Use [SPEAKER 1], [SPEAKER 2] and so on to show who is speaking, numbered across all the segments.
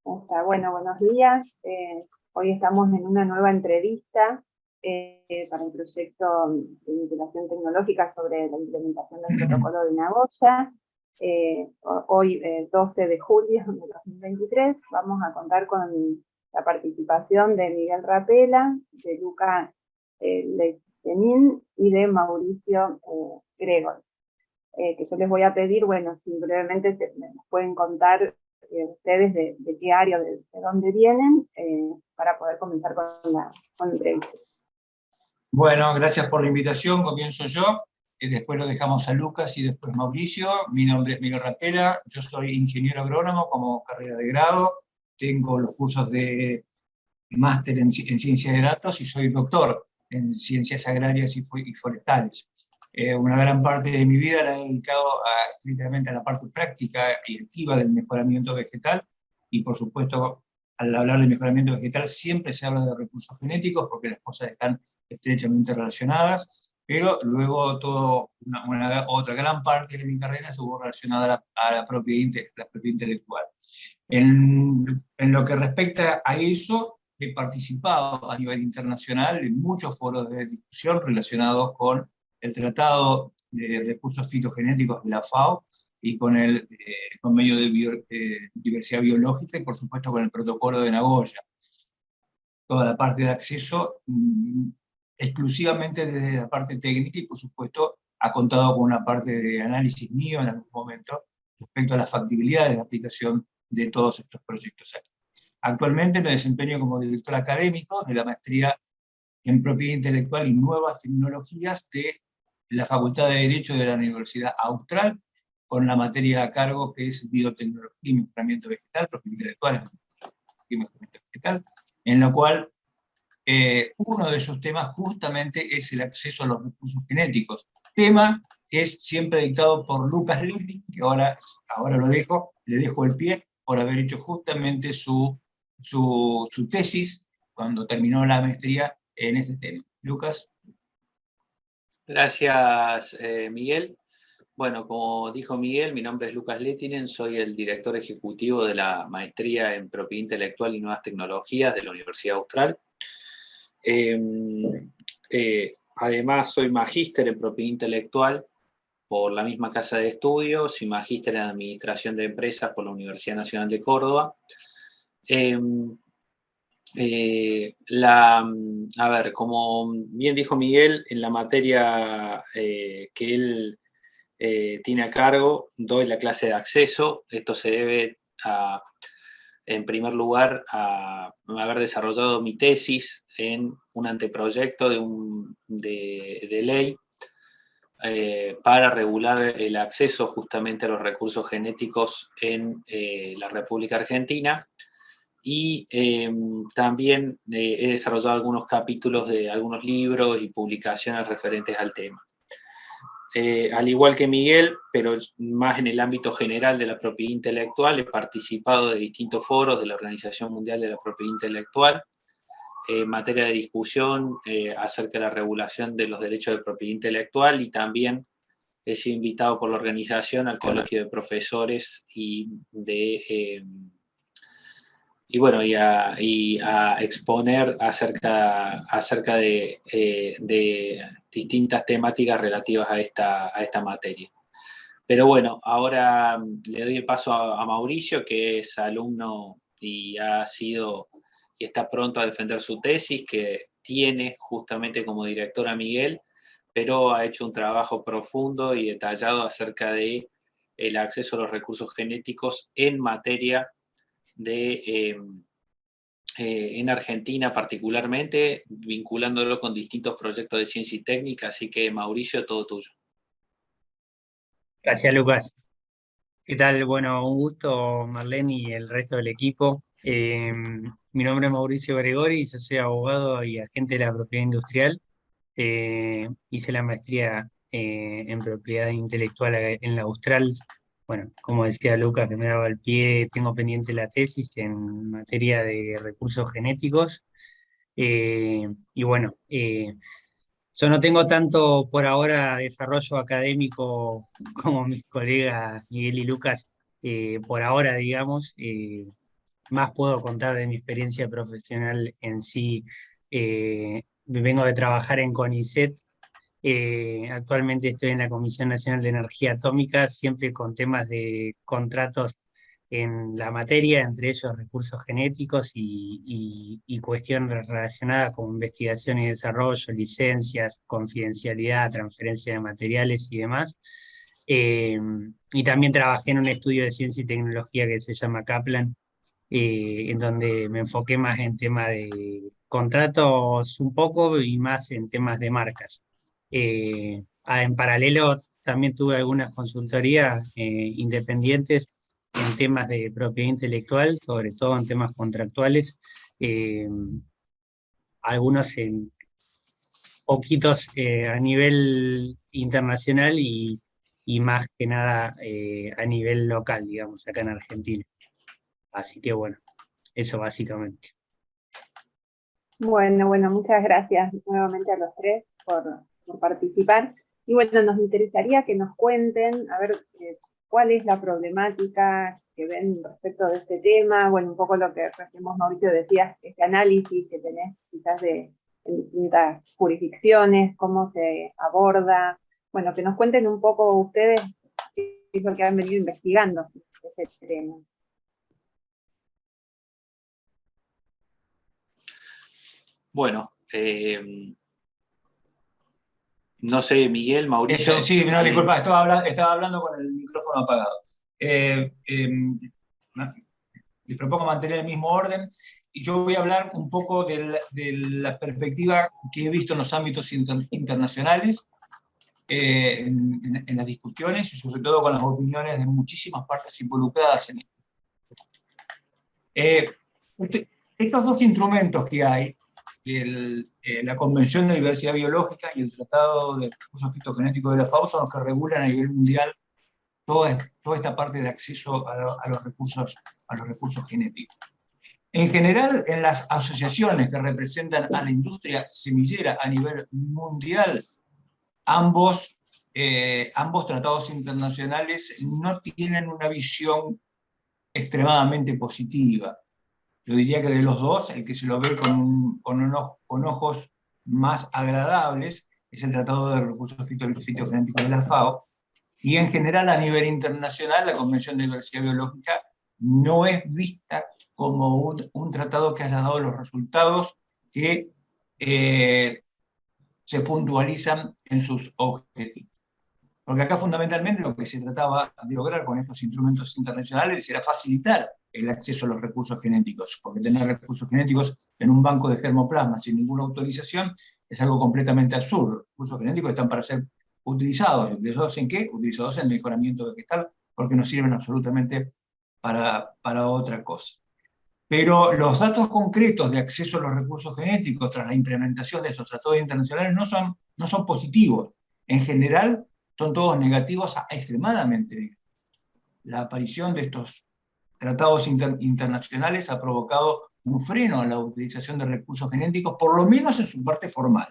[SPEAKER 1] Bueno, buenos días. Hoy estamos en una nueva entrevista para el proyecto de vinculación tecnológica sobre la implementación del protocolo de Nagoya. Hoy, 12 de julio de 2023, vamos a contar con la participación de Miguel Rapela, de Lucas Lechenín y de Mauricio Gregor. Que yo les voy a pedir, bueno, si brevemente nos pueden contar ustedes de qué área, de dónde vienen, para poder comenzar con la entrevista.
[SPEAKER 2] Bueno, gracias por la invitación, comienzo yo, después lo dejamos a Lucas y después Mauricio. Mi nombre es Miguel Rapela, yo soy ingeniero agrónomo como carrera de grado, tengo los cursos de máster en ciencia de datos y soy doctor en ciencias agrarias y forestales. Una gran parte de mi vida la he dedicado estrictamente a la parte práctica y activa del mejoramiento vegetal, y por supuesto, al hablar de mejoramiento vegetal siempre se habla de recursos genéticos porque las cosas están estrechamente relacionadas, pero luego otra gran parte de mi carrera estuvo relacionada a la propiedad intelectual. En lo que respecta a eso, he participado a nivel internacional en muchos foros de discusión relacionados con el Tratado de Recursos Fitogenéticos de la FAO y con el Convenio de Diversidad Biológica y por supuesto con el Protocolo de Nagoya. Toda la parte de acceso exclusivamente desde la parte técnica, y por supuesto ha contado con una parte de análisis mío en algún momento respecto a la factibilidad de la aplicación de todos estos proyectos aquí. Actualmente me desempeño como director académico de la maestría en Propiedad Intelectual y Nuevas Tecnologías de la Facultad de Derecho de la Universidad Austral, con la materia a cargo que es Biotecnología y Mejoramiento Vegetal, Propiedad Intelectual y Mejoramiento Vegetal, en la cual uno de esos temas justamente es el acceso a los recursos genéticos, tema que es siempre dictado por Lucas Lechenín, que ahora le dejo el pie por haber hecho justamente su tesis cuando terminó la maestría en este tema. Lucas.
[SPEAKER 3] Gracias, Miguel. Bueno, como dijo Miguel, mi nombre es Lucas Lechenín, soy el director ejecutivo de la maestría en Propiedad Intelectual y Nuevas Tecnologías de la Universidad Austral. Además, soy magíster en Propiedad Intelectual por la misma casa de estudios y magíster en Administración de Empresas por la Universidad Nacional de Córdoba. A ver, como bien dijo Miguel, en la materia que él tiene a cargo, doy la clase de acceso. Esto se debe en primer lugar, a haber desarrollado mi tesis en un anteproyecto de ley para regular el acceso justamente a los recursos genéticos en la República Argentina. Y también he desarrollado algunos capítulos de algunos libros y publicaciones referentes al tema. Al igual que Miguel, pero más en el ámbito general de la propiedad intelectual, he participado de distintos foros de la Organización Mundial de la Propiedad Intelectual en materia de discusión acerca de la regulación de los derechos de propiedad intelectual, y también he sido invitado por la organización al Colegio de Profesores y a exponer acerca de distintas temáticas relativas a esta materia. Pero bueno, ahora le doy el paso a Mauricio, que es alumno y está pronto a defender su tesis, que tiene justamente como director a Miguel, pero ha hecho un trabajo profundo y detallado acerca de el acceso a los recursos genéticos en materia en Argentina particularmente, vinculándolo con distintos proyectos de ciencia y técnica. Así que, Mauricio, todo tuyo.
[SPEAKER 4] Gracias, Lucas. ¿Qué tal? Bueno, un gusto, Marlene y el resto del equipo. Mi nombre es Mauricio Gregori, yo soy abogado y agente de la propiedad industrial. Hice la maestría en propiedad intelectual en la Austral. Bueno, como decía Lucas, que me daba el pie, tengo pendiente la tesis en materia de recursos genéticos. Y bueno, yo no tengo tanto por ahora desarrollo académico como mis colegas Miguel y Lucas, por ahora, digamos. más puedo contar de mi experiencia profesional en sí. Vengo de trabajar en CONICET. Actualmente estoy en la Comisión Nacional de Energía Atómica, siempre con temas de contratos en la materia, entre ellos recursos genéticos y cuestiones relacionadas con investigación y desarrollo, licencias, confidencialidad, transferencia de materiales y demás. Eh, y también trabajé en un estudio de ciencia y tecnología que se llama Kaplan, en donde me enfoqué más en tema de contratos un poco y más en temas de marcas. En paralelo también tuve algunas consultorías independientes en temas de propiedad intelectual, sobre todo en temas contractuales, eh, algunos en poquitos a nivel internacional y más que nada a nivel local, digamos, acá en Argentina. Así que bueno, eso básicamente.
[SPEAKER 1] Bueno, muchas gracias nuevamente a los tres por participar. Y bueno, nos interesaría que nos cuenten, a ver, cuál es la problemática que ven respecto de este tema. Bueno, un poco lo que recién vos, Mauricio, decías, este análisis que tenés quizás en distintas jurisdicciones, cómo se aborda. Bueno, que nos cuenten un poco ustedes qué es lo que han venido investigando este tema.
[SPEAKER 3] Bueno, no sé, Miguel, Mauricio.
[SPEAKER 2] Sí, no, disculpa, estaba hablando con el micrófono apagado. Les propongo mantener el mismo orden y yo voy a hablar un poco de la perspectiva que he visto en los ámbitos internacionales, en las discusiones y sobre todo con las opiniones de muchísimas partes involucradas en esto. Estos dos instrumentos que hay, la Convención de Diversidad Biológica y el Tratado de Recursos Fitogenéticos de la FAO, son los que regulan a nivel mundial toda esta parte de acceso a los recursos genéticos. En general, en las asociaciones que representan a la industria semillera a nivel mundial, ambos tratados internacionales no tienen una visión extremadamente positiva. Yo diría que de los dos, el que se lo ve con ojos más agradables es el Tratado de Recursos Fitogenéticos de la FAO, y en general a nivel internacional la Convención de Diversidad Biológica no es vista como un tratado que haya dado los resultados que se puntualizan en sus objetivos. Porque acá fundamentalmente lo que se trataba de lograr con estos instrumentos internacionales era facilitar el acceso a los recursos genéticos, porque tener recursos genéticos en un banco de germoplasma sin ninguna autorización es algo completamente absurdo. Los recursos genéticos están para ser utilizados. ¿Utilizados en qué? Utilizados en el mejoramiento vegetal, porque no sirven absolutamente para otra cosa. Pero los datos concretos de acceso a los recursos genéticos tras la implementación de estos tratados internacionales no son positivos. En general, son todos negativos a extremadamente negativos. La aparición de estos tratados internacionales ha provocado un freno a la utilización de recursos genéticos, por lo menos en su parte formal.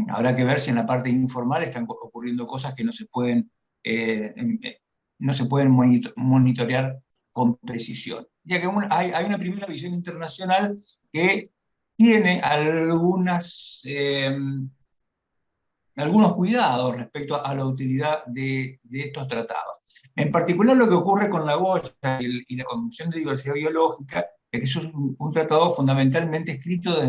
[SPEAKER 2] Habrá que ver si en la parte informal están ocurriendo cosas que no se pueden monitorear con precisión. Ya que hay una primera visión internacional que tiene algunos cuidados respecto a la utilidad de estos tratados. En particular, lo que ocurre con Nagoya y la Convención de Diversidad Biológica es que eso es un tratado fundamentalmente escrito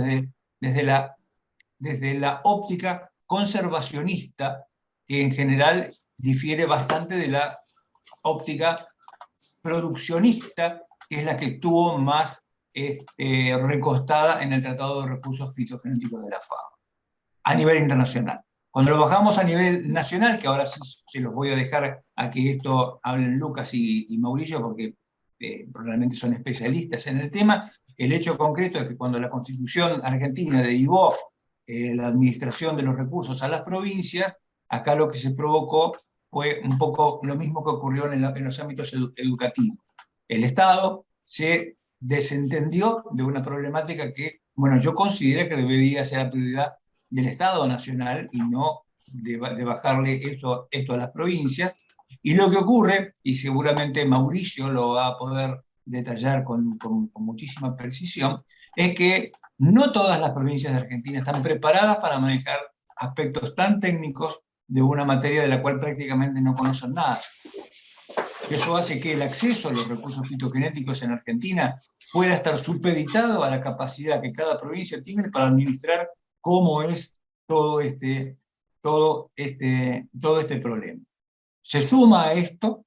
[SPEAKER 2] desde la óptica conservacionista, que en general difiere bastante de la óptica produccionista, que es la que estuvo más recostada en el Tratado de Recursos Fitogenéticos de la FAO, a nivel internacional. Cuando lo bajamos a nivel nacional, que ahora sí se los voy a dejar a que esto hablen Lucas y Mauricio, porque realmente son especialistas en el tema, el hecho concreto es que cuando la Constitución argentina derivó la administración de los recursos a las provincias, acá lo que se provocó fue un poco lo mismo que ocurrió en los ámbitos educativos. El Estado se desentendió de una problemática que, bueno, yo considero que debería ser la prioridad del Estado nacional y no de bajarle esto a las provincias. Y lo que ocurre, y seguramente Mauricio lo va a poder detallar con muchísima precisión, es que no todas las provincias de Argentina están preparadas para manejar aspectos tan técnicos de una materia de la cual prácticamente no conocen nada. Eso hace que el acceso a los recursos fitogenéticos en Argentina pueda estar supeditado a la capacidad que cada provincia tiene para administrar cómo es todo este problema. Se suma a esto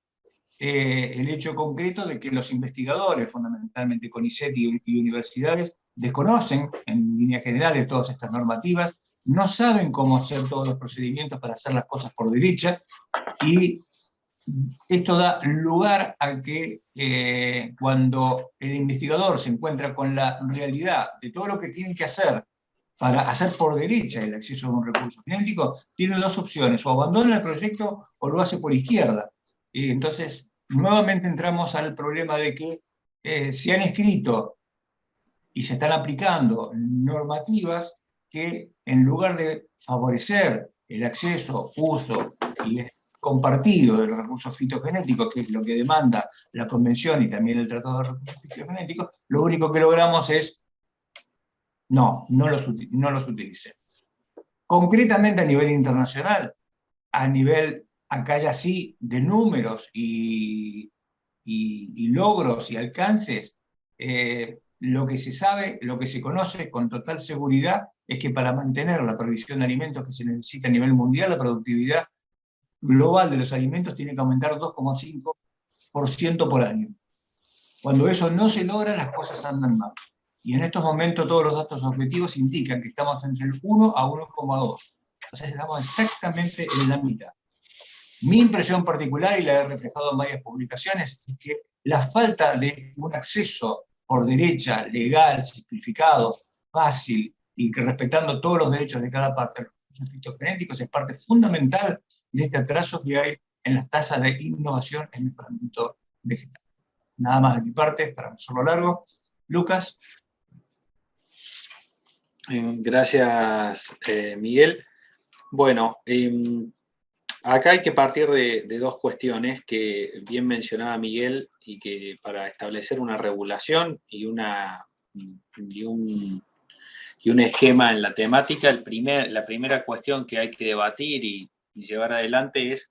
[SPEAKER 2] el hecho concreto de que los investigadores, fundamentalmente CONICET y universidades, desconocen en líneas generales todas estas normativas, no saben cómo hacer todos los procedimientos para hacer las cosas por derecha, y esto da lugar a que cuando el investigador se encuentra con la realidad de todo lo que tiene que hacer para hacer por derecha el acceso a un recurso genético, tiene dos opciones: o abandona el proyecto o lo hace por izquierda. Y entonces, nuevamente entramos al problema de que se han escrito y se están aplicando normativas que, en lugar de favorecer el acceso, uso y compartido de los recursos fitogenéticos, que es lo que demanda la Convención y también el Tratado de Recursos Fitogenéticos, lo único que logramos es no los utilicemos. Concretamente a nivel internacional, a nivel, acá ya sí, de números y logros y alcances, lo que se sabe, lo que se conoce con total seguridad es que para mantener la provisión de alimentos que se necesita a nivel mundial, la productividad global de los alimentos tiene que aumentar 2,5% por año. Cuando eso no se logra, las cosas andan mal. Y en estos momentos todos los datos objetivos indican que estamos entre el 1 a 1,2. Entonces estamos exactamente en la mitad. Mi impresión particular, y la he reflejado en varias publicaciones, es que la falta de un acceso por derecha, legal, simplificado, fácil, y que respetando todos los derechos de cada parte de los recursos fitogenéticos es parte fundamental de este atraso que hay en las tasas de innovación en el mejoramiento vegetal. Nada más de mi parte, para no hacerlo largo. Lucas.
[SPEAKER 3] Gracias, Miguel. Bueno, acá hay que partir de dos cuestiones que bien mencionaba Miguel, y que para establecer una regulación y un esquema en la temática, la primera cuestión que hay que debatir y llevar adelante es,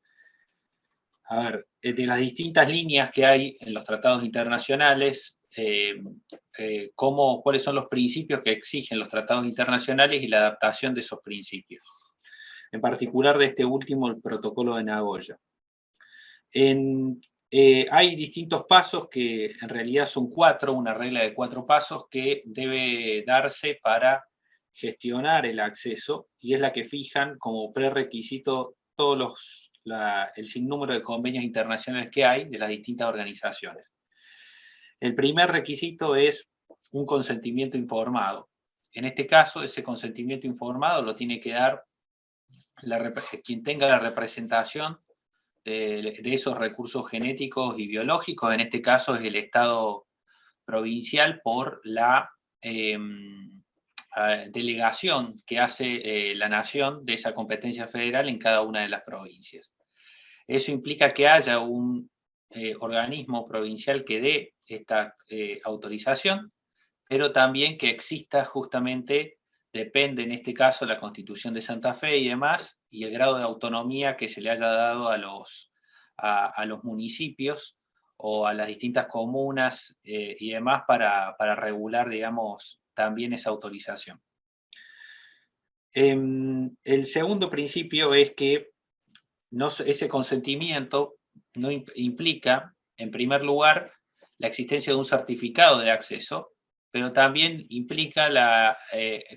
[SPEAKER 3] a ver, de las distintas líneas que hay en los tratados internacionales, cuáles son los principios que exigen los tratados internacionales y la adaptación de esos principios. En particular de este último, el protocolo de Nagoya. Hay distintos pasos que en realidad son 4, una regla de 4 pasos que debe darse para gestionar el acceso, y es la que fijan como prerequisito el sinnúmero de convenios internacionales que hay de las distintas organizaciones. El primer requisito es un consentimiento informado. En este caso, ese consentimiento informado lo tiene que dar quien tenga la representación de esos recursos genéticos y biológicos. En este caso es el Estado provincial por la delegación que hace la nación de esa competencia federal en cada una de las provincias. Eso implica que haya un organismo provincial que dé esta autorización, pero también que exista justamente, depende en este caso la Constitución de Santa Fe y demás, y el grado de autonomía que se le haya dado a los municipios o a las distintas comunas y demás para regular, digamos, también esa autorización. El segundo principio es que ese consentimiento no implica, en primer lugar, la existencia de un certificado de acceso, pero también implica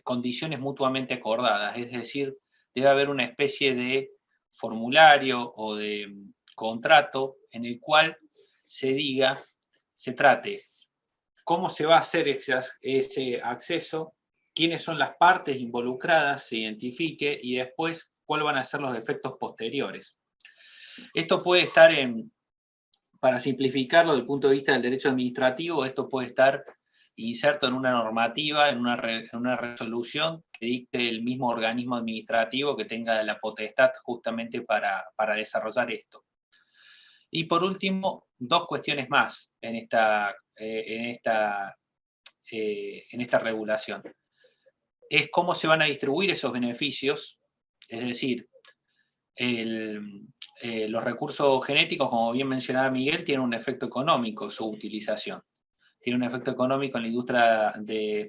[SPEAKER 3] condiciones mutuamente acordadas, es decir, debe haber una especie de formulario o de contrato en el cual se trate cómo se va a hacer ese acceso, quiénes son las partes involucradas, se identifique, y después cuáles van a ser los efectos posteriores. Esto puede estar para simplificarlo desde el punto de vista del derecho administrativo, esto puede estar inserto en una normativa, en una resolución que dicte el mismo organismo administrativo que tenga la potestad justamente para desarrollar esto. Y por último, dos cuestiones más en esta regulación. Es cómo se van a distribuir esos beneficios, es decir, los recursos genéticos, como bien mencionaba Miguel, tienen un efecto económico su utilización. Tiene un efecto económico en la industria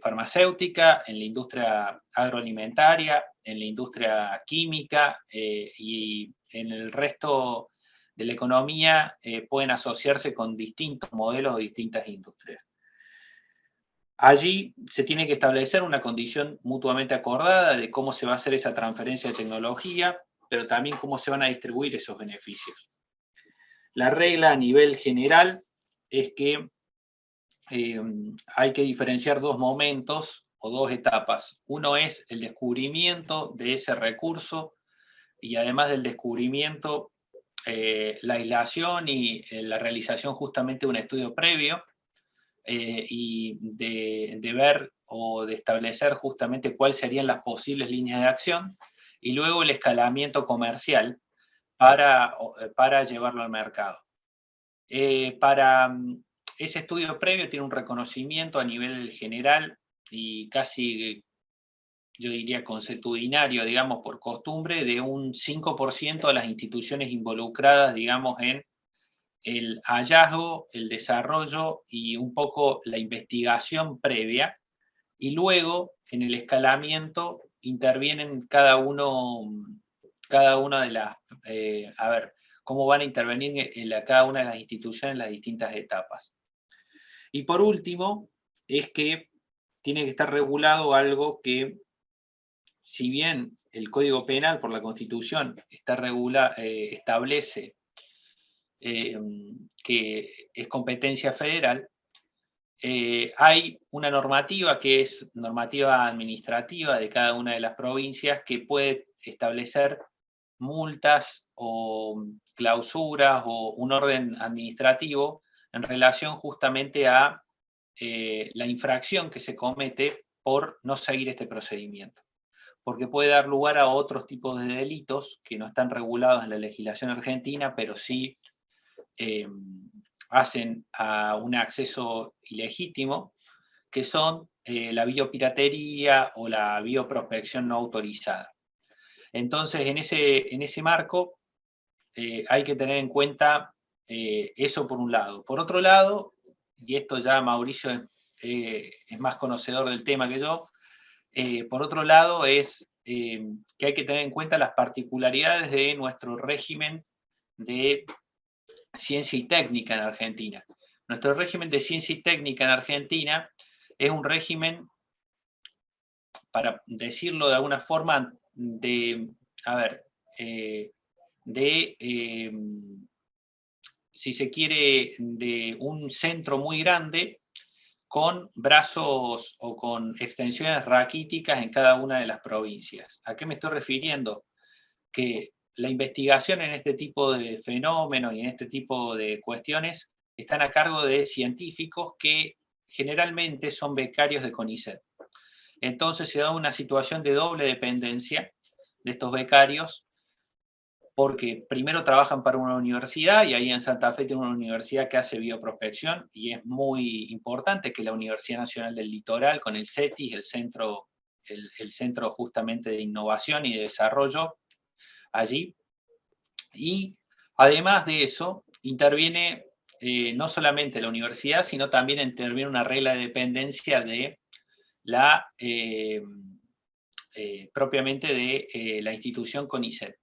[SPEAKER 3] farmacéutica, en la industria agroalimentaria, en la industria química y en el resto de la economía pueden asociarse con distintos modelos o distintas industrias. Allí se tiene que establecer una condición mutuamente acordada de cómo se va a hacer esa transferencia de tecnología, pero también cómo se van a distribuir esos beneficios. La regla a nivel general es que hay que diferenciar dos momentos o dos etapas. Uno es el descubrimiento de ese recurso y además del descubrimiento, la aislación y la realización justamente de un estudio previo y de ver o de establecer justamente cuáles serían las posibles líneas de acción y luego el escalamiento comercial para llevarlo al mercado. Ese estudio previo tiene un reconocimiento a nivel general y casi, yo diría, consuetudinario, digamos, por costumbre, de un 5% de las instituciones involucradas, digamos, en el hallazgo, el desarrollo y un poco la investigación previa, y luego en el escalamiento intervienen cada una de las, cómo van a intervenir cada una de las instituciones en las distintas etapas. Y por último, es que tiene que estar regulado algo que, si bien el Código Penal por la Constitución establece que es competencia federal, hay una normativa que es normativa administrativa de cada una de las provincias que puede establecer multas o clausuras o un orden administrativo en relación justamente a la infracción que se comete por no seguir este procedimiento. Porque puede dar lugar a otros tipos de delitos que no están regulados en la legislación argentina, pero sí hacen a un acceso ilegítimo, que son la biopiratería o la bioprospección no autorizada. Entonces, en ese marco, hay que tener en cuenta eso por un lado. Por otro lado, y esto ya Mauricio es más conocedor del tema que yo, por otro lado es que hay que tener en cuenta las particularidades de nuestro régimen de ciencia y técnica en Argentina. Nuestro régimen de ciencia y técnica en Argentina es un régimen, para decirlo de alguna forma, si se quiere, de un centro muy grande con brazos o con extensiones raquíticas en cada una de las provincias. ¿A qué me estoy refiriendo? Que la investigación en este tipo de fenómenos y en este tipo de cuestiones están a cargo de científicos que generalmente son becarios de CONICET. Entonces se da una situación de doble dependencia de estos becarios, porque primero trabajan para una universidad y ahí en Santa Fe tiene una universidad que hace bioprospección y es muy importante que la Universidad Nacional del Litoral con el CETIS, el centro justamente de innovación y de desarrollo allí. Y además de eso, interviene no solamente la universidad, sino también interviene una regla de dependencia de la propiamente de la institución CONICET.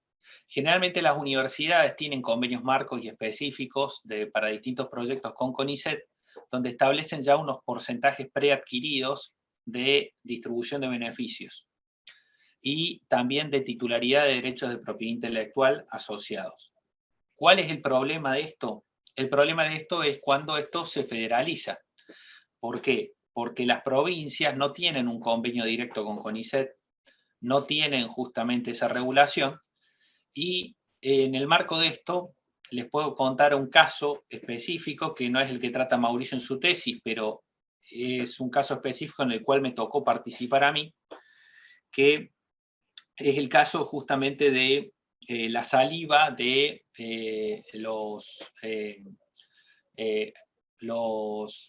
[SPEAKER 3] Generalmente las universidades tienen convenios marcos y específicos para distintos proyectos con CONICET, donde establecen ya unos porcentajes preadquiridos de distribución de beneficios y también de titularidad de derechos de propiedad intelectual asociados. ¿Cuál es el problema de esto? El problema de esto es cuando esto se federaliza. ¿Por qué? Porque las provincias no tienen un convenio directo con CONICET, no tienen justamente esa regulación, y en el marco de esto les puedo contar un caso específico que no es el que trata Mauricio en su tesis, pero es un caso específico en el cual me tocó participar a mí, que es el caso justamente de la saliva de los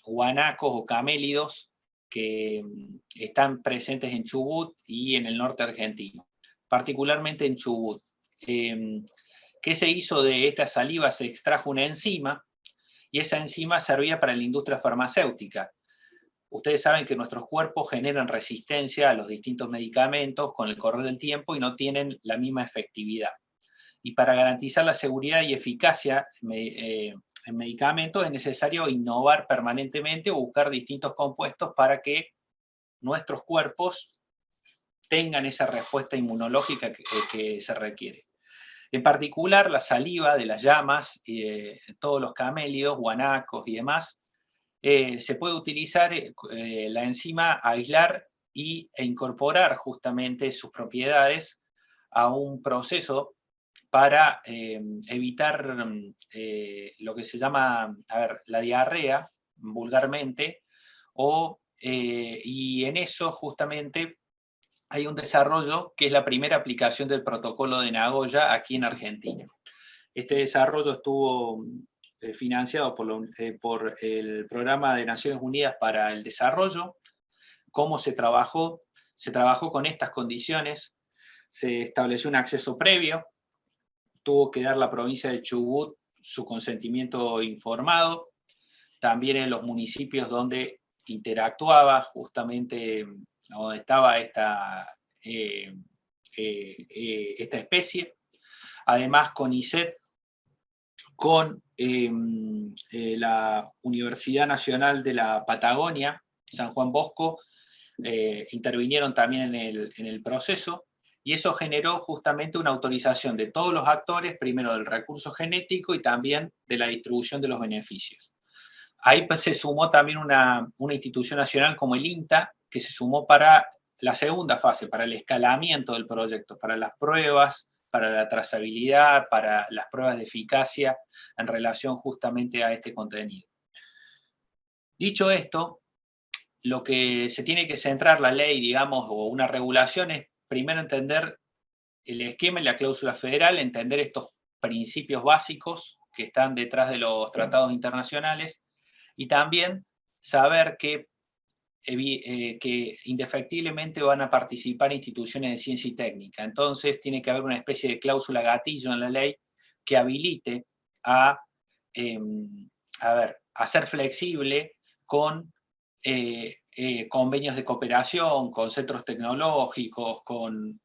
[SPEAKER 3] guanacos o camélidos que están presentes en Chubut y en el norte argentino, particularmente en Chubut. ¿Qué se hizo de esta saliva? Se extrajo una enzima, y esa enzima servía para la industria farmacéutica. Ustedes saben que nuestros cuerpos generan resistencia a los distintos medicamentos con el correr del tiempo y no tienen la misma efectividad. Y para garantizar la seguridad y eficacia en medicamentos es necesario innovar permanentemente o buscar distintos compuestos para que nuestros cuerpos tengan esa respuesta inmunológica que se requiere. En particular, la saliva de las llamas, todos los camélidos, guanacos y demás, se puede utilizar la enzima, aislar e incorporar justamente sus propiedades a un proceso para evitar lo que se llama, la diarrea, vulgarmente, y en eso justamente hay un desarrollo que es la primera aplicación del protocolo de Nagoya aquí en Argentina. Este desarrollo estuvo financiado por el Programa de Naciones Unidas para el Desarrollo. ¿Cómo se trabajó? Se trabajó con estas condiciones, se estableció un acceso previo, tuvo que dar la provincia de Chubut su consentimiento informado, también en los municipios donde interactuaba justamente, donde estaba esta especie. Además, CONICET, con la Universidad Nacional de la Patagonia, San Juan Bosco, intervinieron también en el proceso, y eso generó justamente una autorización de todos los actores, primero del recurso genético y también de la distribución de los beneficios. Ahí pues se sumó también una institución nacional como el INTA, que se sumó para la segunda fase, para el escalamiento del proyecto, para las pruebas, para la trazabilidad, para las pruebas de eficacia en relación justamente a este contenido. Dicho esto, lo que se tiene que centrar la ley, digamos, o una regulación es primero entender el esquema y la cláusula federal, entender estos principios básicos que están detrás de los tratados internacionales, y también saber que indefectiblemente van a participar instituciones de ciencia y técnica. Entonces tiene que haber una especie de cláusula gatillo en la ley que habilite a ser flexible con convenios de cooperación, con centros tecnológicos, con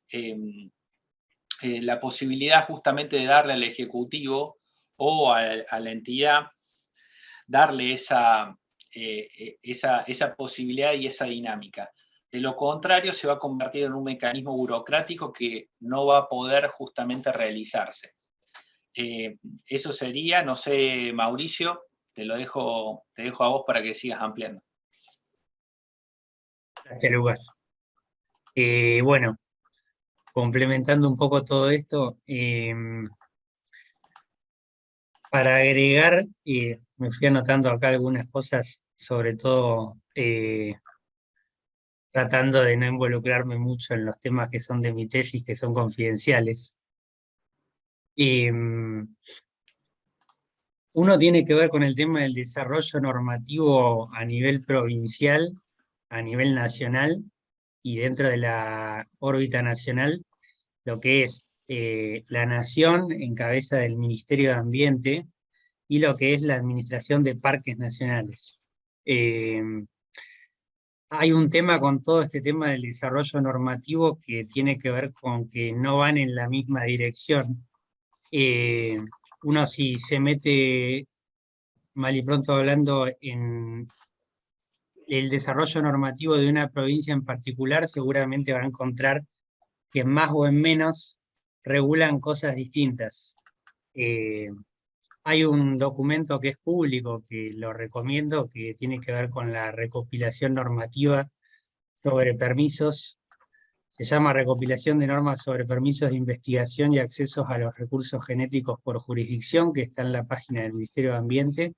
[SPEAKER 3] la posibilidad justamente de darle al Ejecutivo o a la entidad, darle esa posibilidad y esa dinámica. De lo contrario, se va a convertir en un mecanismo burocrático que no va a poder justamente realizarse. Eso sería, no sé, Mauricio, te dejo a vos para que sigas ampliando.
[SPEAKER 4] Gracias, Lucas. Bueno, complementando un poco todo esto, para agregar, me fui anotando acá algunas cosas, sobre todo tratando de no involucrarme mucho en los temas que son de mi tesis, que son confidenciales. Uno tiene que ver con el tema del desarrollo normativo a nivel provincial, a nivel nacional, y dentro de la órbita nacional, lo que es la nación en cabeza del Ministerio de Ambiente y lo que es la Administración de Parques Nacionales. Hay un tema con todo este tema del desarrollo normativo que tiene que ver con que no van en la misma dirección. Uno, si se mete mal y pronto hablando en el desarrollo normativo de una provincia en particular, seguramente va a encontrar que más o en menos regulan cosas distintas. Hay un documento que es público, que lo recomiendo, que tiene que ver con la recopilación normativa sobre permisos. Se llama Recopilación de normas sobre permisos de investigación y accesos a los recursos genéticos por jurisdicción, que está en la página del Ministerio de Ambiente,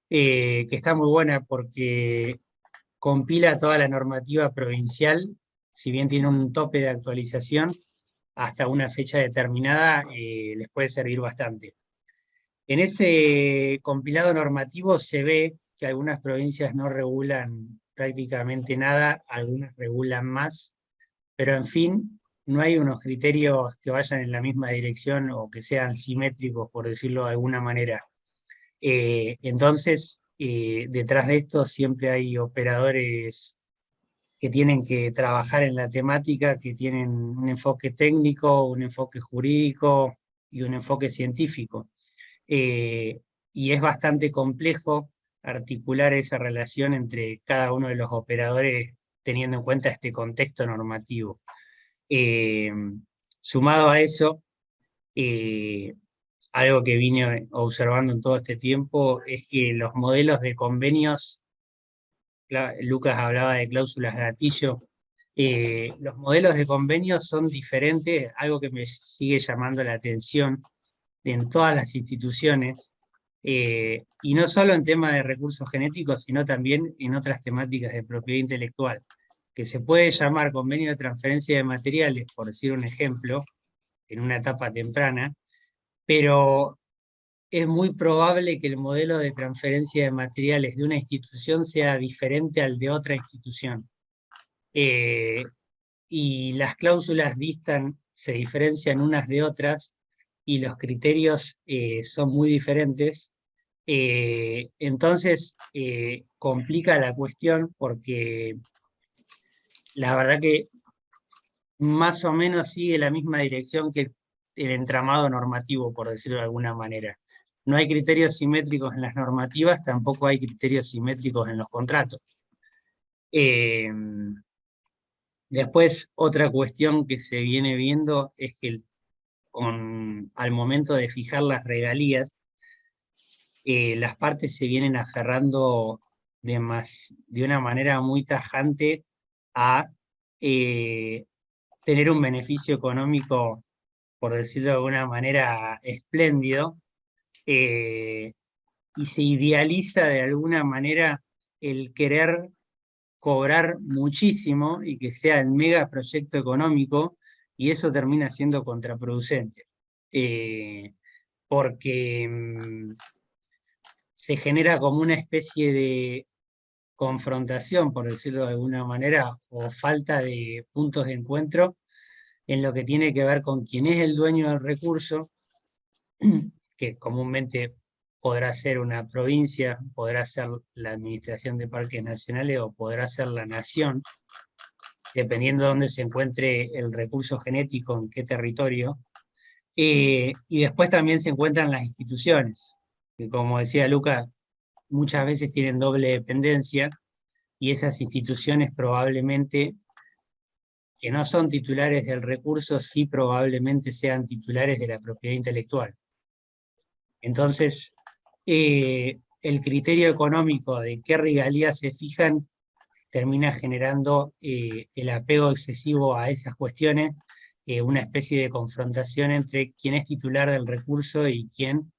[SPEAKER 4] que está muy buena porque compila toda la normativa provincial, si bien tiene un tope de actualización, hasta una fecha determinada, les puede servir bastante. En ese compilado normativo se ve que algunas provincias no regulan prácticamente nada, algunas regulan más, pero en fin, no hay unos criterios que vayan en la misma dirección o que sean simétricos, por decirlo de alguna manera. Entonces, detrás de esto siempre hay operadores que tienen que trabajar en la temática, que tienen un enfoque técnico, un enfoque jurídico y un enfoque científico. Y es bastante complejo articular esa relación entre cada uno de los operadores teniendo en cuenta este contexto normativo. Sumado a eso, algo que vine observando en todo este tiempo es que los modelos de convenios, Lucas hablaba de cláusulas gatillo, los modelos de convenios son diferentes, algo que me sigue llamando la atención en todas las instituciones, y no solo en temas de recursos genéticos, sino también en otras temáticas de propiedad intelectual, que se puede llamar convenio de transferencia de materiales, por decir un ejemplo, en una etapa temprana, pero es muy probable que el modelo de transferencia de materiales de una institución sea diferente al de otra institución. Y las cláusulas se diferencian unas de otras, y los criterios son muy diferentes. Entonces, complica la cuestión porque la verdad que más o menos sigue la misma dirección que el entramado normativo, por decirlo de alguna manera. No hay criterios simétricos en las normativas, tampoco hay criterios simétricos en los contratos. Después, otra cuestión que se viene viendo es que al momento de fijar las regalías, las partes se vienen aferrando de una manera muy tajante a tener un beneficio económico, por decirlo de alguna manera, espléndido, y se idealiza de alguna manera el querer cobrar muchísimo y que sea el mega proyecto económico, y eso termina siendo contraproducente. Porque se genera como una especie de confrontación, por decirlo de alguna manera, o falta de puntos de encuentro en lo que tiene que ver con quién es el dueño del recurso, que comúnmente podrá ser una provincia, podrá ser la Administración de Parques Nacionales o podrá ser la nación, dependiendo de dónde se encuentre el recurso genético, en qué territorio. Y después también se encuentran las instituciones, que como decía Luca, muchas veces tienen doble dependencia, y esas instituciones probablemente, que no son titulares del recurso, sí probablemente sean titulares de la propiedad intelectual. Entonces, el criterio económico de qué regalías se fijan termina generando el apego excesivo a esas cuestiones, una especie de confrontación entre quién es titular del recurso y quién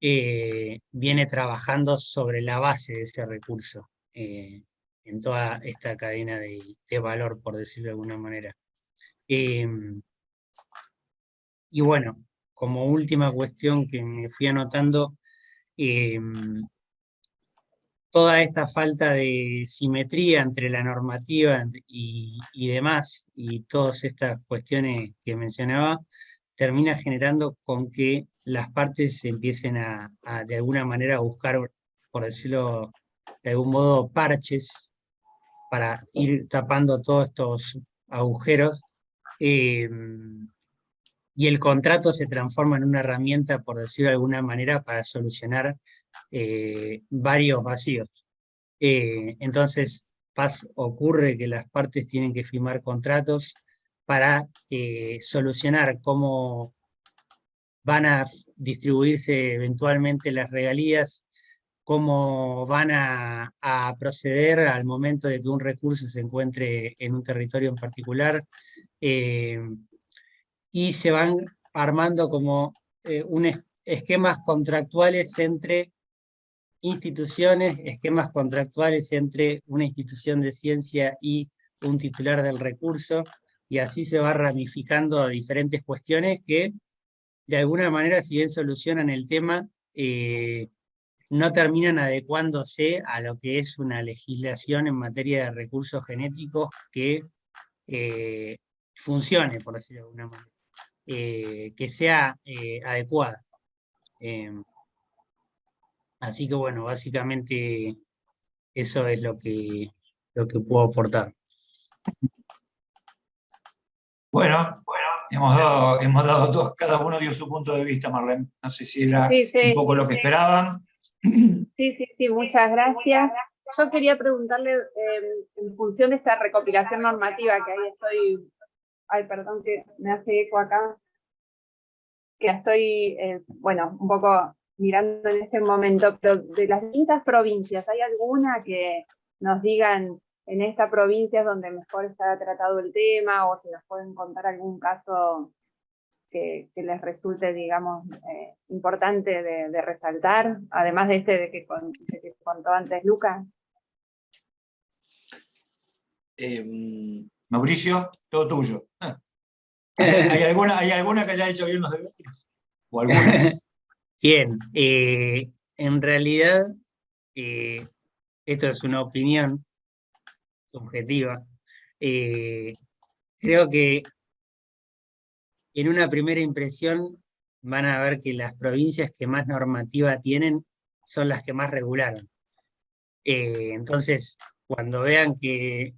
[SPEAKER 4] viene trabajando sobre la base de ese recurso, en toda esta cadena de valor, por decirlo de alguna manera. Y bueno, como última cuestión que me fui anotando, toda esta falta de simetría entre la normativa y demás, y todas estas cuestiones que mencionaba, termina generando con que las partes empiecen a de alguna manera a buscar, por decirlo de algún modo, parches para ir tapando todos estos agujeros, y el contrato se transforma en una herramienta, por decirlo de alguna manera, para solucionar varios vacíos. Entonces, ocurre que las partes tienen que firmar contratos para solucionar cómo van a distribuirse eventualmente las regalías, cómo van a proceder al momento de que un recurso se encuentre en un territorio en particular, y se van armando como esquemas contractuales entre instituciones, esquemas contractuales entre una institución de ciencia y un titular del recurso, y así se va ramificando a diferentes cuestiones que, de alguna manera, si bien solucionan el tema, no terminan adecuándose a lo que es una legislación en materia de recursos genéticos que funcione, por decirlo de alguna manera, que sea adecuada. Así que bueno, básicamente eso es lo que puedo aportar.
[SPEAKER 2] Bueno, hemos dado todos, cada uno dio su punto de vista, Marlene. No sé si era
[SPEAKER 1] Sí,
[SPEAKER 2] un poco lo que esperaban.
[SPEAKER 1] Sí, muchas gracias. Yo quería preguntarle, en función de esta recopilación normativa, que ahí estoy, ay, perdón que me hace eco acá, que estoy, bueno, un poco mirando en este momento, pero de las distintas provincias, ¿hay alguna que nos digan en esta provincia es donde mejor está tratado el tema, o si nos pueden contar algún caso que les resulte, digamos, importante de resaltar, además de este de que contó antes Lucas?
[SPEAKER 2] Mauricio, todo tuyo. ¿Hay alguna que haya hecho bien los deberes? ¿O algunas?
[SPEAKER 4] Bien, en realidad, esto es una opinión subjetiva. Creo que en una primera impresión van a ver que las provincias que más normativa tienen son las que más regularon. Entonces, cuando vean que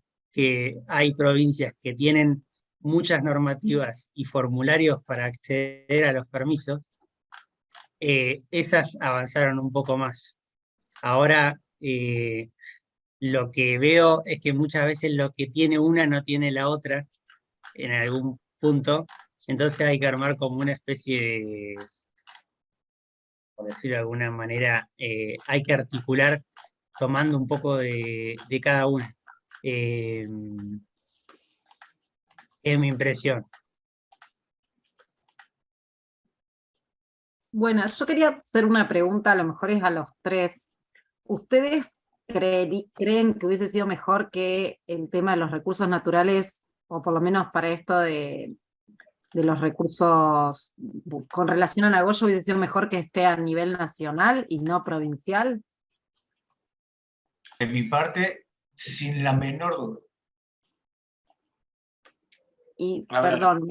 [SPEAKER 4] hay provincias que tienen muchas normativas y formularios para acceder a los permisos, esas avanzaron un poco más. Ahora, lo que veo es que muchas veces lo que tiene una no tiene la otra en algún punto, entonces hay que armar como una especie de, por decirlo de alguna manera, hay que articular tomando un poco de cada una. Es mi impresión.
[SPEAKER 5] Bueno, yo quería hacer una pregunta, a lo mejor es a los tres. ¿Ustedes creen que hubiese sido mejor que el tema de los recursos naturales, o por lo menos para esto de los recursos con relación a Nagoya, hubiese sido mejor que esté a nivel nacional y no provincial?
[SPEAKER 2] De mi parte, sin la menor duda.
[SPEAKER 5] Y,
[SPEAKER 3] A ver,
[SPEAKER 5] perdón,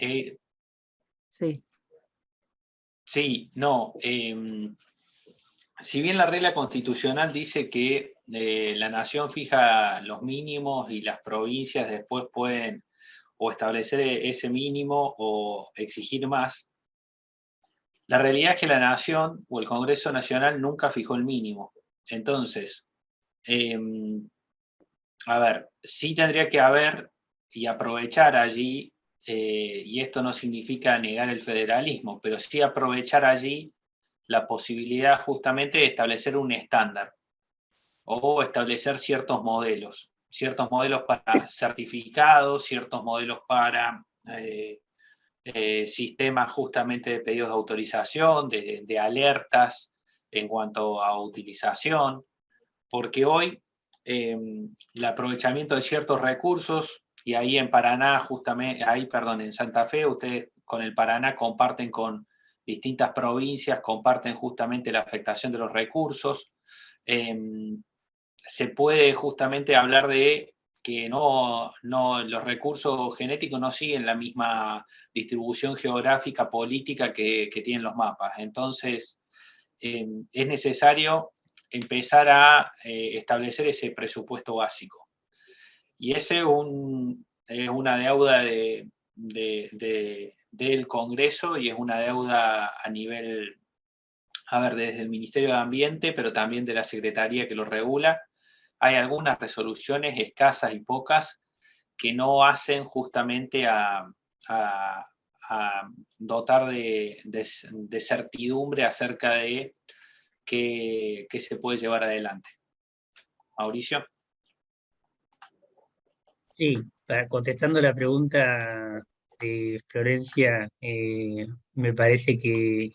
[SPEAKER 5] sí.
[SPEAKER 3] sí, no. Si bien la regla constitucional dice que la nación fija los mínimos y las provincias después pueden o establecer ese mínimo o exigir más, la realidad es que la nación o el Congreso Nacional nunca fijó el mínimo. Entonces, a ver, sí tendría que haber y aprovechar allí, y esto no significa negar el federalismo, pero sí aprovechar allí la posibilidad justamente de establecer un estándar o establecer ciertos modelos para certificados, ciertos modelos para sistemas justamente de pedidos de autorización, de alertas en cuanto a utilización, porque hoy el aprovechamiento de ciertos recursos, y ahí en Paraná, justamente, en Santa Fe, ustedes con el Paraná comparten con distintas provincias, comparten justamente la afectación de los recursos. Se puede justamente hablar de que los recursos genéticos no siguen la misma distribución geográfica, política que tienen los mapas. Entonces, es necesario empezar a establecer ese presupuesto básico. Y ese es una deuda del Congreso y es una deuda a nivel, desde el Ministerio de Ambiente, pero también de la Secretaría que lo regula. Hay algunas resoluciones escasas y pocas que no hacen justamente a dotar de certidumbre acerca de qué se puede llevar adelante. Mauricio.
[SPEAKER 4] Sí, contestando la pregunta de Florencia, me parece que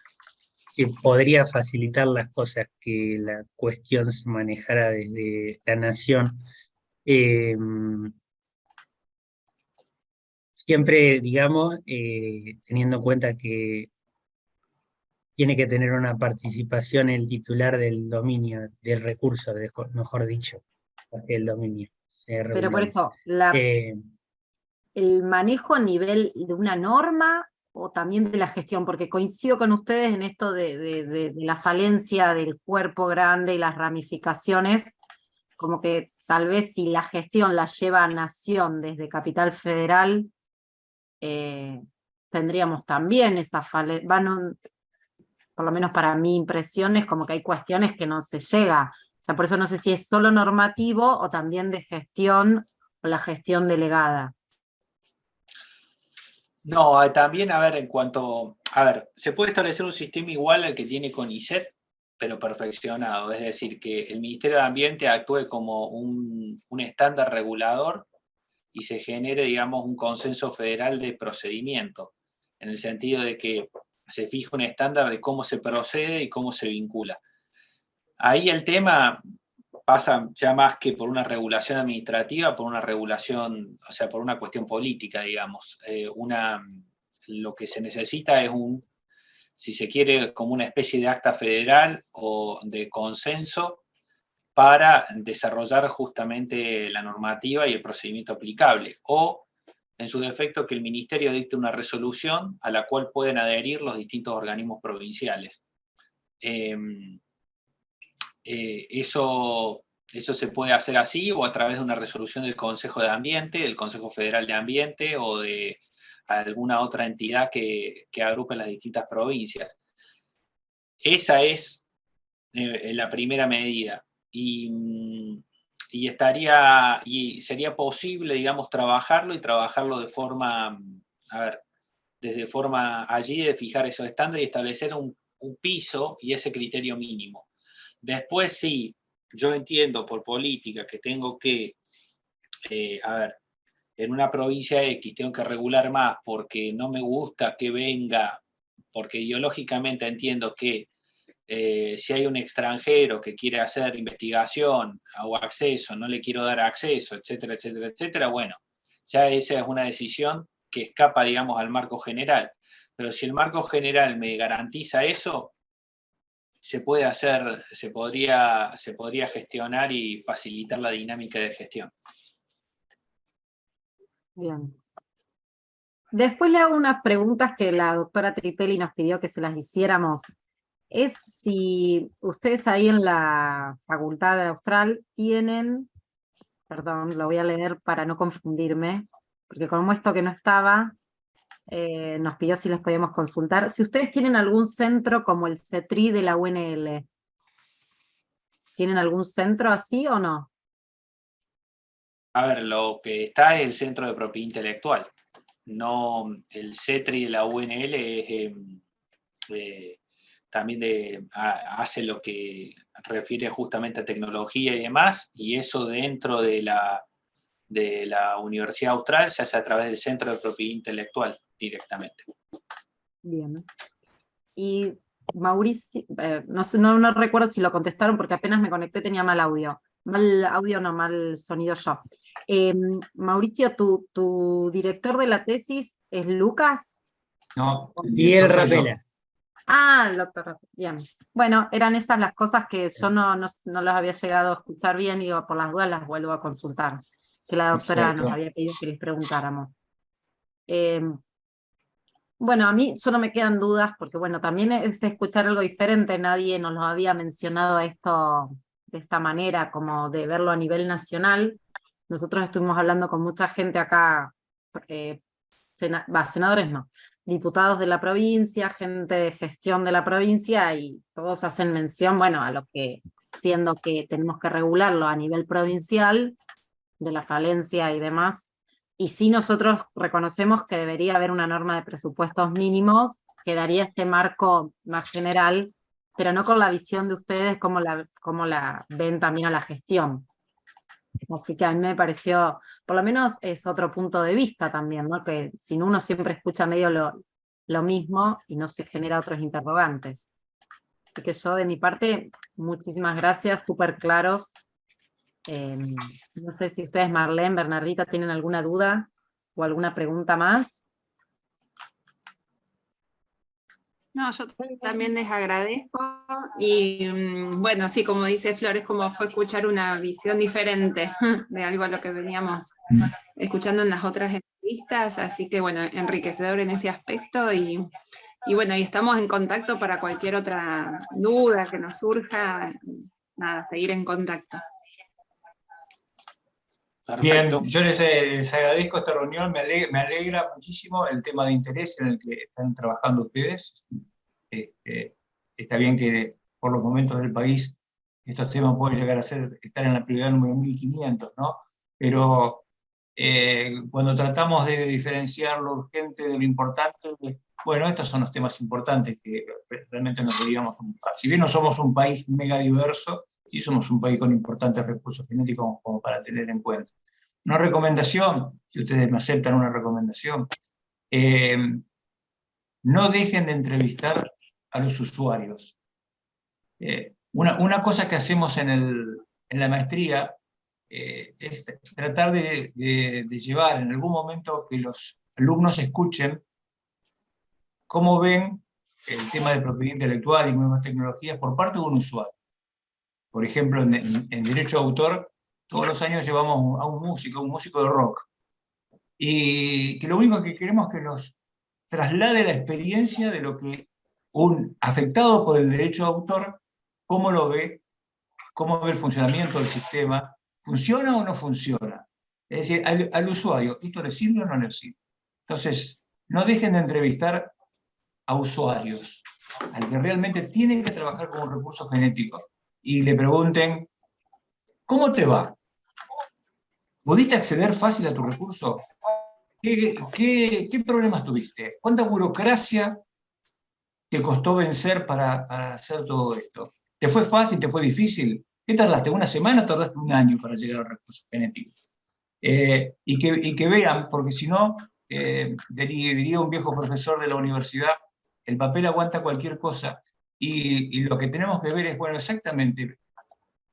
[SPEAKER 4] podría facilitar las cosas que la cuestión se manejara desde la nación. siempre, digamos, teniendo en cuenta que tiene que tener una participación el titular del dominio, del recurso, mejor dicho, más que el dominio sea
[SPEAKER 5] Pero por
[SPEAKER 4] regulable.
[SPEAKER 5] eso,
[SPEAKER 4] Eh,
[SPEAKER 5] el manejo a nivel de una norma o también de la gestión, porque coincido con ustedes en esto de la falencia del cuerpo grande y las ramificaciones, como que tal vez si la gestión la lleva a Nación desde Capital Federal, tendríamos también esa falencia, por lo menos para mi impresión es como que hay cuestiones que no se llega, o sea, por eso no sé si es solo normativo o también de gestión o la gestión delegada.
[SPEAKER 3] No, también, a ver, se puede establecer un sistema igual al que tiene CONICET, pero perfeccionado, es decir, que el Ministerio de Ambiente actúe como un estándar regulador y se genere, digamos, un consenso federal de procedimiento, en el sentido de que se fija un estándar de cómo se procede y cómo se vincula. Ahí el tema pasa ya más que por una regulación administrativa, por una regulación, o sea, por una cuestión política, digamos. Lo que se necesita es si se quiere, como una especie de acta federal o de consenso para desarrollar justamente la normativa y el procedimiento aplicable, o en su defecto que el ministerio dicte una resolución a la cual pueden adherir los distintos organismos provinciales. Eso se puede hacer así o a través de una resolución del Consejo de Ambiente, del Consejo Federal de Ambiente o de alguna otra entidad que agrupe las distintas provincias. Esa es la primera medida. Y sería posible, digamos, trabajarlo de forma, desde forma allí de fijar esos estándares y establecer un piso y ese criterio mínimo. Después sí, yo entiendo por política que tengo que, en una provincia X tengo que regular más porque no me gusta que venga, porque ideológicamente entiendo que si hay un extranjero que quiere hacer investigación o acceso, no le quiero dar acceso, etcétera, etcétera, etcétera, bueno, ya esa es una decisión que escapa, digamos, al marco general. Pero si el marco general me garantiza eso, se puede hacer, se podría gestionar y facilitar la dinámica de gestión.
[SPEAKER 5] Bien. Después le hago unas preguntas que la doctora Tripelli nos pidió que se las hiciéramos. Es si ustedes ahí en la Facultad de Austral tienen, perdón, lo voy a leer para no confundirme, porque como esto que no estaba, nos pidió si les podíamos consultar. Si ustedes tienen algún centro como el CETRI de la UNL, ¿tienen algún centro así o no?
[SPEAKER 3] A ver, lo que está es el Centro de Propiedad Intelectual. No, el CETRI de la UNL es, también hace lo que refiere justamente a tecnología y demás, y eso dentro de la Universidad Austral se hace a través del Centro de Propiedad Intelectual directamente.
[SPEAKER 5] Bien. Y Mauricio, no sé, no recuerdo si lo contestaron porque apenas me conecté tenía mal audio. Mal audio, no, mal sonido yo. Mauricio, ¿tu director de la tesis es Lucas?
[SPEAKER 2] No,
[SPEAKER 4] y el
[SPEAKER 2] soy yo.
[SPEAKER 5] El doctor Rapela. Bien. Bueno, eran esas las cosas que yo no las había llegado a escuchar bien y por las dudas las vuelvo a consultar, que la doctora
[SPEAKER 2] Perfecto.
[SPEAKER 5] nos había pedido que les preguntáramos. Bueno, a mí solo me quedan dudas, porque bueno, también es escuchar algo diferente, nadie nos lo había mencionado esto de esta manera, como de verlo a nivel nacional. Nosotros estuvimos hablando con mucha gente acá, senadores no, diputados de la provincia, gente de gestión de la provincia, y todos hacen mención, bueno, a lo que, siendo que tenemos que regularlo a nivel provincial, de la falencia y demás. Y sí nosotros reconocemos que debería haber una norma de presupuestos mínimos que daría este marco más general, pero no con la visión de ustedes como la ven también a la gestión. Así que a mí me pareció, por lo menos es otro punto de vista también, ¿no? Que si uno siempre escucha medio lo mismo y no se genera otros interrogantes. Así que yo de mi parte, muchísimas gracias, súper claros. No sé si ustedes, Marlene, Bernardita, tienen alguna duda. o alguna pregunta más.
[SPEAKER 6] No, yo también les agradezco y bueno, sí, como dice Flores, como fue escuchar una visión diferente de algo a lo que veníamos escuchando en las otras entrevistas, así que bueno, enriquecedor en ese aspecto y bueno, y estamos en contacto para cualquier otra duda que nos surja, nada, seguir en contacto.
[SPEAKER 3] Perfecto.
[SPEAKER 2] Bien, yo les agradezco esta reunión, me alegra muchísimo el tema de interés en el que están trabajando ustedes. Está bien que por los momentos del país estos temas pueden llegar a estar en la prioridad número 1500, ¿no? Pero cuando tratamos de diferenciar lo urgente de lo importante, bueno, estos son los temas importantes que realmente nos deberíamos ocupar. Si bien no somos un país mega diverso, sí somos un país con importantes recursos genéticos como para tener en cuenta. Una recomendación, si ustedes me aceptan una recomendación, no dejen de entrevistar a los usuarios. Una cosa que hacemos en la maestría es tratar de llevar en algún momento que los alumnos escuchen cómo ven el tema de propiedad intelectual y nuevas tecnologías por parte de un usuario. Por ejemplo, en derecho de autor, todos los años llevamos a un músico de rock, y que lo único que queremos es que nos traslade la experiencia de lo que un afectado por el derecho de autor, cómo lo ve, cómo ve el funcionamiento del sistema, ¿funciona o no funciona? Es decir, al usuario, ¿esto le sirve o no le sirve? Entonces, no dejen de entrevistar a usuarios, al que realmente tiene que trabajar con un recurso genético, y le pregunten, ¿cómo te va? ¿Pudiste acceder fácil a tu recurso? ¿Qué problemas tuviste? ¿Cuánta burocracia te costó vencer para hacer todo esto? ¿Te fue fácil? ¿Te fue difícil? ¿Qué tardaste? ¿Una semana o tardaste un año para llegar al recurso genético? Y que vean, porque si no, diría un viejo profesor de la universidad, el papel aguanta cualquier cosa, y lo que tenemos que ver es, bueno, exactamente,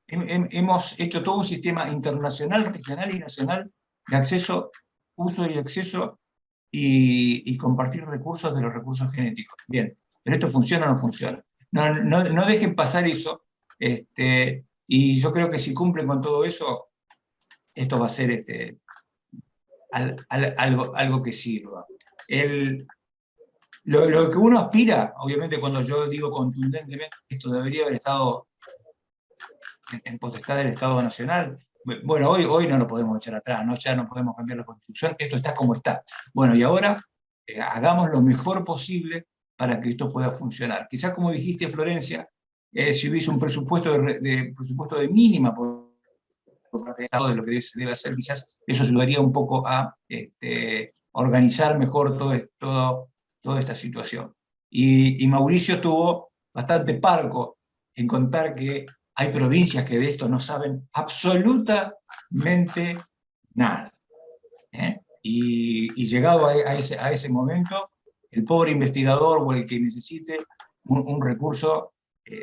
[SPEAKER 2] hemos hecho todo un sistema internacional, regional y nacional de acceso, uso y acceso y compartir recursos de los recursos genéticos. Bien, pero esto funciona o no funciona. No dejen pasar eso, y yo creo que si cumplen con todo eso, esto va a ser algo que sirva. Lo que uno aspira, obviamente cuando yo digo contundentemente que esto debería haber estado en potestad del Estado Nacional, bueno, hoy no lo podemos echar atrás, ¿no? Ya no podemos cambiar la Constitución, esto está como está. Bueno, y ahora hagamos lo mejor posible para que esto pueda funcionar. Quizás, como dijiste, Florencia, si hubiese un presupuesto de mínima por parte del Estado de lo que debe hacer, quizás eso ayudaría un poco a organizar mejor toda esta situación. Y Mauricio estuvo bastante parco en contar que hay provincias que de esto no saben absolutamente nada. Y llegado a ese momento, el pobre investigador o el que necesite un recurso,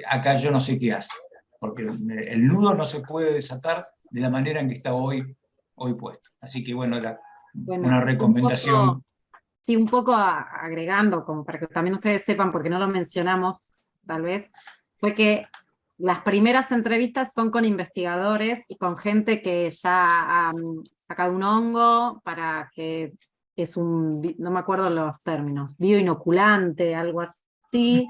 [SPEAKER 2] acá yo no sé qué hace, porque el nudo no se puede desatar de la manera en que está hoy puesto. Así que bueno, era una recomendación.
[SPEAKER 5] Sí, un poco agregando, como para que también ustedes sepan, porque no lo mencionamos, tal vez, fue que las primeras entrevistas son con investigadores y con gente que ya ha sacado un hongo para que es no me acuerdo los términos, bioinoculante, algo así.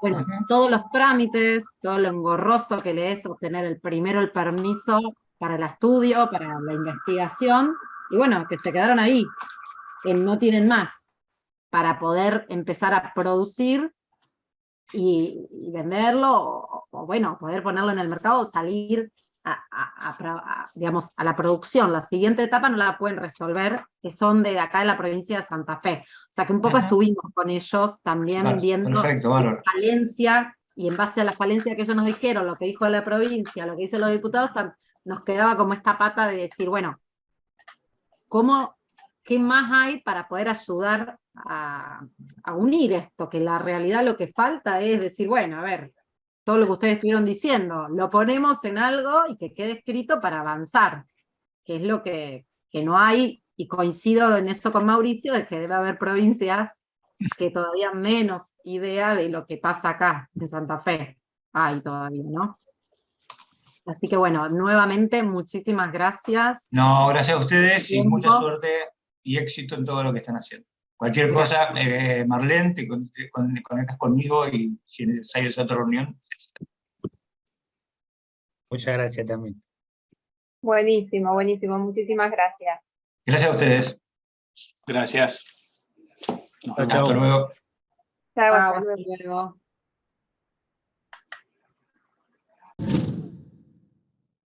[SPEAKER 5] Bueno, todos los trámites, todo lo engorroso que le es obtener primero el permiso para el estudio, para la investigación, y bueno, que se quedaron ahí. No tienen más para poder empezar a producir y venderlo, o bueno, poder ponerlo en el mercado o salir digamos, a la producción. La siguiente etapa no la pueden resolver, que son de acá de la provincia de Santa Fe. O sea que un poco estuvimos con ellos también viendo la falencia, y en base a la falencia que ellos nos dijeron, lo que dijo la provincia, lo que dicen los diputados, nos quedaba como esta pata de decir, bueno, ¿qué más hay para poder ayudar a unir esto? Que la realidad lo que falta es decir, bueno, a ver, todo lo que ustedes estuvieron diciendo, lo ponemos en algo y que quede escrito para avanzar, que es lo que no hay, y coincido en eso con Mauricio, de que debe haber provincias que todavía menos idea de lo que pasa acá, en Santa Fe. Hay todavía, ¿no? Así que bueno, nuevamente, muchísimas gracias.
[SPEAKER 2] No, gracias a ustedes y mucha
[SPEAKER 5] Tiempo.
[SPEAKER 2] suerte y éxito en todo lo que están haciendo. Cualquier cosa, Marlene, te conectas conmigo y si es necesario hacer otra reunión.
[SPEAKER 4] Muchas gracias también.
[SPEAKER 1] Buenísimo, buenísimo. Muchísimas gracias.
[SPEAKER 2] Gracias a ustedes.
[SPEAKER 3] Gracias. Nos
[SPEAKER 4] Chau,
[SPEAKER 3] vemos.
[SPEAKER 4] chau.
[SPEAKER 2] Hasta luego.
[SPEAKER 1] Chao, hasta
[SPEAKER 5] Chao,
[SPEAKER 1] luego.
[SPEAKER 5] hasta luego.